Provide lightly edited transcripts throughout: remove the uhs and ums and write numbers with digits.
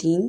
3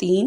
3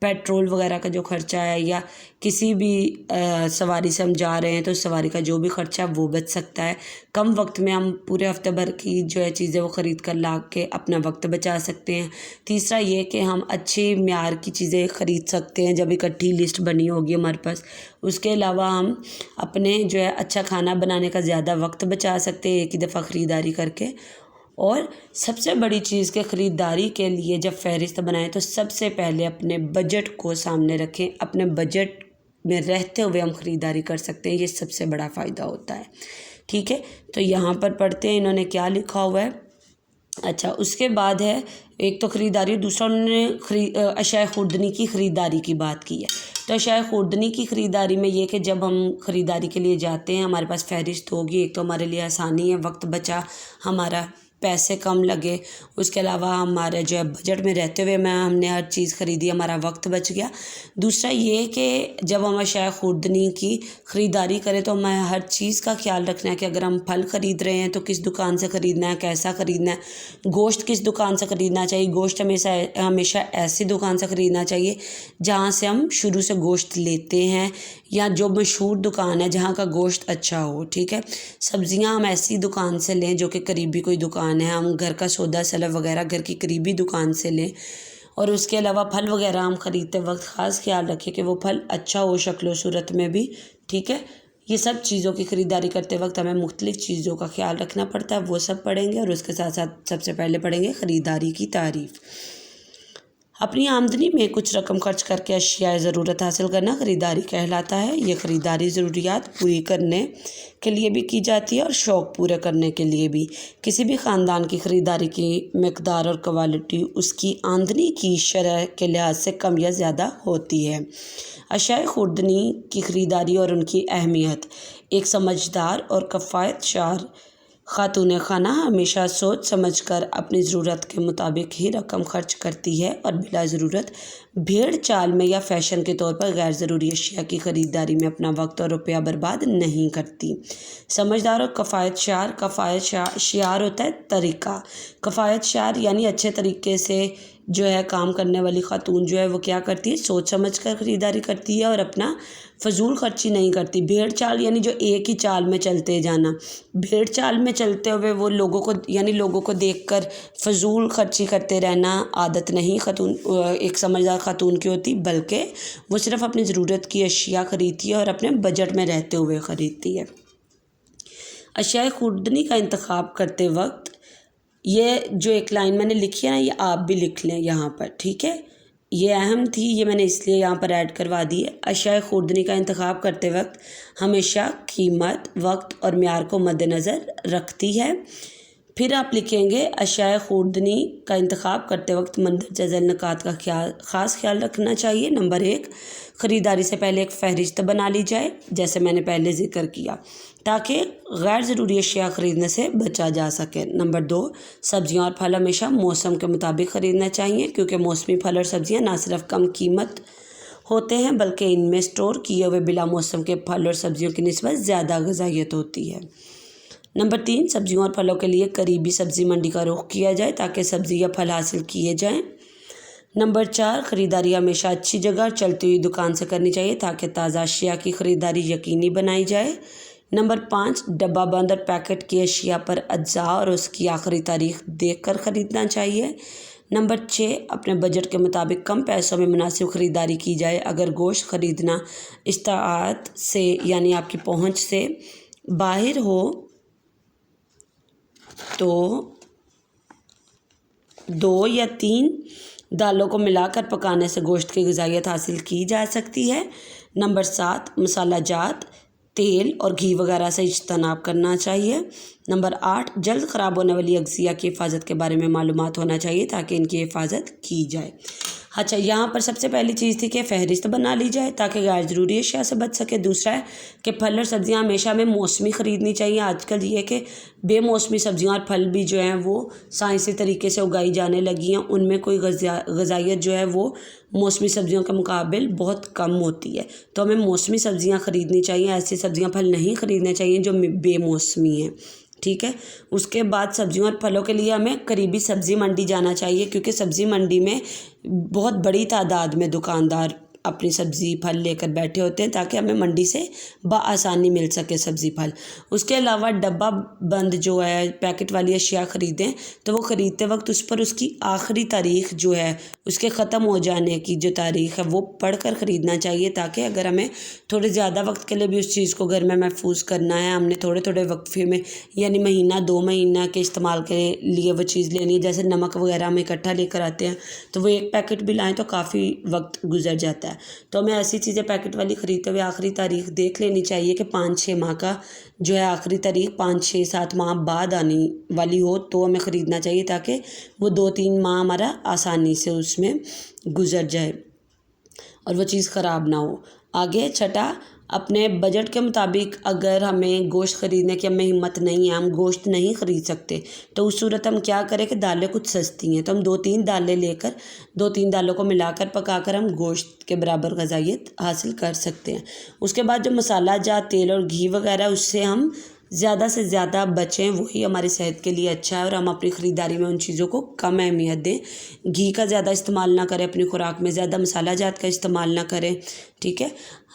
petrol وغیرہ کا جو خرچہ ہے یا کسی بھی سواری سے ہم جا رہے ہیں تو سواری کا جو بھی خرچہ وہ بچ سکتا ہے۔ کم وقت میں ہم پورے ہفتے بھر کی جو ہے چیزیں وہ خرید کر لا کے اپنا وقت بچا سکتے ہیں۔ تیسرا یہ کہ ہم اچھے معیار کی چیزیں خرید سکتے ہیں جب اکٹھی لسٹ بنی ہوگی ہمارے پاس۔ اس کے علاوہ ہم اپنے جو ہے اچھا کھانا بنانے کا زیادہ وقت بچا سکتے ہیں ایک ہی دفعہ خریداری کر کے۔ اور سب سے بڑی چیز کہ خریداری کے لیے جب فہرست بنائیں تو سب سے پہلے اپنے بجٹ کو سامنے رکھیں۔ اپنے بجٹ میں رہتے ہوئے ہم خریداری کر سکتے ہیں، یہ سب سے بڑا فائدہ ہوتا ہے، ٹھیک ہے۔ تو یہاں پر پڑھتے ہیں انہوں نے کیا لکھا ہوا ہے۔ اچھا، اس کے بعد ہے ایک تو خریداری، دوسرا انہوں نے اشیاء خوردنی کی خریداری کی بات کی ہے۔ تو اشیاء خوردنی کی خریداری میں یہ کہ جب ہم خریداری کے لیے جاتے ہیں ہمارے پاس فہرست ہوگی، ایک تو ہمارے لیے آسانی ہے، وقت بچا ہمارا، پیسے کم لگے، اس کے علاوہ ہمارے جو ہے بجٹ میں رہتے ہوئے ہم نے ہر چیز خریدی، ہمارا وقت بچ گیا۔ دوسرا یہ کہ جب ہم اشیاء خوردنی کی خریداری کریں تو ہمیں ہر چیز کا خیال رکھنا ہے کہ اگر ہم پھل خرید رہے ہیں تو کس دکان سے خریدنا ہے، کیسا خریدنا ہے، گوشت کس دکان سے خریدنا چاہیے۔ گوشت ہمیشہ ایسی دکان سے خریدنا چاہیے جہاں سے ہم شروع سے گوشت لیتے ہیں یا جو مشہور دکان ہے جہاں کا گوشت اچھا ہو، ٹھیک ہے۔ سبزیاں ہم ایسی دکان سے لیں جو کہ قریبی کوئی دکان ہے، ہم گھر کا سودا سلف وغیرہ گھر کی قریبی دکان سے لیں۔ اور اس کے علاوہ پھل وغیرہ ہم خریدتے وقت خاص خیال رکھیں کہ وہ پھل اچھا ہو شکل و صورت میں بھی، ٹھیک ہے۔ یہ سب چیزوں کی خریداری کرتے وقت ہمیں مختلف چیزوں کا خیال رکھنا پڑتا ہے، وہ سب پڑھیں گے۔ اور اس کے ساتھ ساتھ سب سے پہلے پڑھیں گے خریداری کی تعریف۔ اپنی آمدنی میں کچھ رقم خرچ کر کے اشیاء ضرورت حاصل کرنا خریداری کہلاتا ہے۔ یہ خریداری ضروریات پوری کرنے کے لیے بھی کی جاتی ہے اور شوق پورے کرنے کے لیے بھی۔ کسی بھی خاندان کی خریداری کی مقدار اور کوالٹی اس کی آمدنی کی شرح کے لحاظ سے کم یا زیادہ ہوتی ہے۔ اشیاء خوردنی کی خریداری اور ان کی اہمیت۔ ایک سمجھدار اور کفایت شعار خاتون خانہ ہمیشہ سوچ سمجھ کر اپنی ضرورت کے مطابق ہی رقم خرچ کرتی ہے اور بلا ضرورت بھیڑ چال میں یا فیشن کے طور پر غیر ضروری اشیاء کی خریداری میں اپنا وقت اور روپیہ برباد نہیں کرتی۔ سمجھدار اور کفایت شعار ہوتا ہے طریقہ۔ کفایت شعار یعنی اچھے طریقے سے جو ہے کام کرنے والی خاتون جو ہے وہ کیا کرتی ہے، سوچ سمجھ کر خریداری کرتی ہے اور اپنا فضول خرچی نہیں کرتی۔ بھیڑ چال یعنی جو ایک ہی چال میں چلتے جانا، بھیڑ چال میں چلتے ہوئے وہ لوگوں کو دیکھ کر فضول خرچی کرتے رہنا عادت نہیں خاتون ایک سمجھدار خاتون کی ہوتی، بلکہ وہ صرف اپنی ضرورت کی اشیاء خریدتی ہے اور اپنے بجٹ میں رہتے ہوئے خریدتی ہے۔ اشیاء خوردنی کا انتخاب کرتے وقت یہ جو ایک لائن میں نے لکھی ہے نا، یہ آپ بھی لکھ لیں یہاں پر، ٹھیک ہے۔ یہ اہم تھی، یہ میں نے اس لیے یہاں پر ایڈ کروا دی ہے۔ اشیاء خوردنی کا انتخاب کرتے وقت ہمیشہ قیمت، وقت اور معیار کو مد نظر رکھتی ہے۔ پھر آپ لکھیں گے اشیاء خوردنی کا انتخاب کرتے وقت مندرجہ ذیل نکات کا خاص خیال رکھنا چاہیے۔ نمبر 1، خریداری سے پہلے ایک فہرست بنا لی جائے جیسے میں نے پہلے ذکر کیا، تاکہ غیر ضروری اشیاء خریدنے سے بچا جا سکے۔ نمبر 2، سبزیاں اور پھل ہمیشہ موسم کے مطابق خریدنا چاہیے، کیونکہ موسمی پھل اور سبزیاں نہ صرف کم قیمت ہوتے ہیں بلکہ ان میں اسٹور کیے ہوئے بلا موسم کے پھل اور سبزیوں کی نسبت زیادہ غذائیت ہوتی ہے۔ نمبر 3، سبزیوں اور پھلوں کے لیے قریبی سبزی منڈی کا رخ کیا جائے تاکہ سبزی یا پھل حاصل کیے جائیں۔ نمبر 4، خریداری ہمیشہ اچھی جگہ اور چلتی ہوئی دکان سے کرنی چاہیے تاکہ تازہ اشیاء کی خریداری یقینی بنائی جائے۔ نمبر 5، ڈبہ بند اور پیکٹ کی اشیاء پر اجزاء اور اس کی آخری تاریخ دیکھ کر خریدنا چاہیے۔ نمبر 6، اپنے بجٹ کے مطابق کم پیسوں میں مناسب خریداری کی جائے۔ اگر گوشت خریدنا استطاعت سے یعنی آپ کی پہنچ سے باہر ہو تو 2 یا 3 دالوں کو ملا کر پکانے سے گوشت کی غذائیت حاصل کی جا سکتی ہے۔ نمبر 7، مسالہ جات، تیل اور گھی وغیرہ سے اجتناب کرنا چاہیے۔ نمبر 8، جلد خراب ہونے والی اجزاء کی حفاظت کے بارے میں معلومات ہونا چاہیے تاکہ ان کی حفاظت کی جائے۔ اچھا، یہاں پر سب سے پہلی چیز تھی کہ فہرست بنا لی جائے تاکہ غیر ضروری اشیاء سے بچ سکے۔ دوسرا ہے کہ پھل اور سبزیاں ہمیشہ ہمیں موسمی خریدنی چاہیے۔ آج کل یہ کہ بے موسمی سبزیاں اور پھل بھی جو ہیں وہ سائنسی طریقے سے اگائی جانے لگی ہیں، ان میں کوئی غذائیت جو ہے وہ موسمی سبزیوں کے مقابل بہت کم ہوتی ہے، تو ہمیں موسمی سبزیاں خریدنی چاہیے، ایسی سبزیاں پھل نہیں خریدنے چاہیے جو بے موسمی ہیں، ٹھیک ہے. اس کے بعد سبزیوں اور پھلوں کے لیے ہمیں قریبی سبزی منڈی جانا چاہیے، کیونکہ سبزی منڈی میں بہت بڑی تعداد میں دکاندار اپنی سبزی پھل لے کر بیٹھے ہوتے ہیں تاکہ ہمیں منڈی سے بآسانی مل سکے سبزی پھل. اس کے علاوہ ڈبہ بند جو ہے پیکٹ والی اشیاء خریدیں تو وہ خریدتے وقت اس پر اس کی آخری تاریخ جو ہے اس کے ختم ہو جانے کی جو تاریخ ہے وہ پڑھ کر خریدنا چاہیے، تاکہ اگر ہمیں تھوڑے زیادہ وقت کے لیے بھی اس چیز کو گھر میں محفوظ کرنا ہے، ہم نے تھوڑے تھوڑے وقفے میں یعنی مہینہ 2 مہینہ کے استعمال کے لیے وہ چیز لینی ہے، جیسے نمک وغیرہ ہم اکٹھا لے کر آتے ہیں تو وہ ایک پیکٹ بھی لائیں تو کافی وقت گزر جاتا ہے. تو ہمیں ایسی چیزیں پیکٹ والی خریدتے ہوئے آخری تاریخ دیکھ لینی چاہیے کہ 5-6 ماہ کا جو ہے آخری تاریخ 5-6-7 ماہ بعد آنے والی ہو تو ہمیں خریدنا چاہیے، تاکہ وہ 2-3 ماہ ہمارا آسانی سے اس میں گزر جائے اور وہ چیز خراب نہ ہو. آگے چھٹا، اپنے بجٹ کے مطابق اگر ہمیں گوشت خریدنے کی ہمیں ہمت نہیں ہے، ہم گوشت نہیں خرید سکتے، تو اس صورت ہم کیا کریں کہ دالیں کچھ سستی ہیں تو ہم 2-3 دالیں لے کر 2-3 دالوں کو ملا کر پکا کر ہم گوشت کے برابر غذائیت حاصل کر سکتے ہیں. اس کے بعد جو مسالہ جات تیل اور گھی وغیرہ اس سے ہم زیادہ سے زیادہ بچیں، وہی ہماری صحت کے لیے اچھا ہے، اور ہم اپنی خریداری میں ان چیزوں کو کم اہمیت دیں. گھی کا زیادہ استعمال نہ کریں اپنی خوراک میں، زیادہ مسالہ جات کا استعمال نہ کریں. ٹھیک ہے.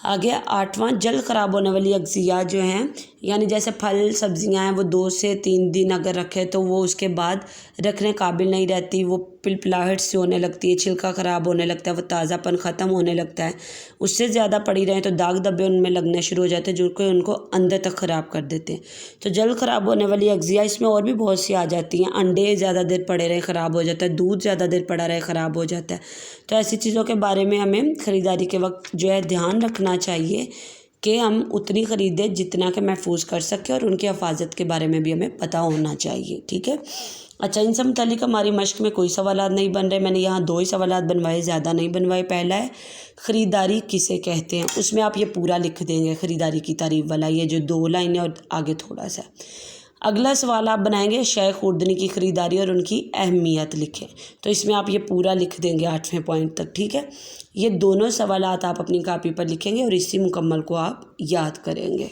آگے 8واں، جلد خراب ہونے والی اغذیات جو ہیں یعنی جیسے پھل سبزیاں ہیں وہ 2 سے 3 دن اگر رکھے تو وہ اس کے بعد رکھنے قابل نہیں رہتی، وہ پلپلاہٹ سے ہونے لگتی ہے، چھلکا خراب ہونے لگتا ہے، وہ تازہ پن ختم ہونے لگتا ہے. اس سے زیادہ پڑی رہیں تو داغ دھبے ان میں لگنے شروع ہو جاتے ہیں جو کہ ان کو اندر تک خراب کر دیتے ہیں. تو جلد خراب ہونے والی اغذیاء اس میں اور بھی بہت سی آ جاتی ہیں. انڈے زیادہ دیر پڑے رہے خراب ہو جاتا ہے، دودھ زیادہ دیر پڑا رہے خراب ہو جاتا ہے. تو ایسی چیزوں کے بارے میں ہمیں خریداری کے وقت جو ہے دھیان رکھنا چاہیے کہ ہم اتنی خریدیں جتنا کہ محفوظ کر سکیں، اور ان کی حفاظت کے بارے میں بھی ہمیں پتہ ہونا چاہیے. ٹھیک ہے. اچھا، ان سے متعلق ہماری مشق میں کوئی سوالات نہیں بن رہے، میں نے یہاں 2 ہی سوالات بنوائے، زیادہ نہیں بنوائے. پہلا ہے خریداری کسے کہتے ہیں، اس میں آپ یہ پورا لکھ دیں گے خریداری کی تعریف والا، یہ جو 2 لائنیں اور آگے تھوڑا سا. اگلا سوال آپ بنائیں گے شے خوردنی کی خریداری اور ان کی اہمیت لکھیں، تو اس میں آپ یہ پورا لکھ دیں گے 8ویں پوائنٹ تک. ٹھیک ہے. یہ دونوں سوالات آپ اپنی کاپی پر لکھیں گے اور اسی مکمل کو آپ یاد کریں گے.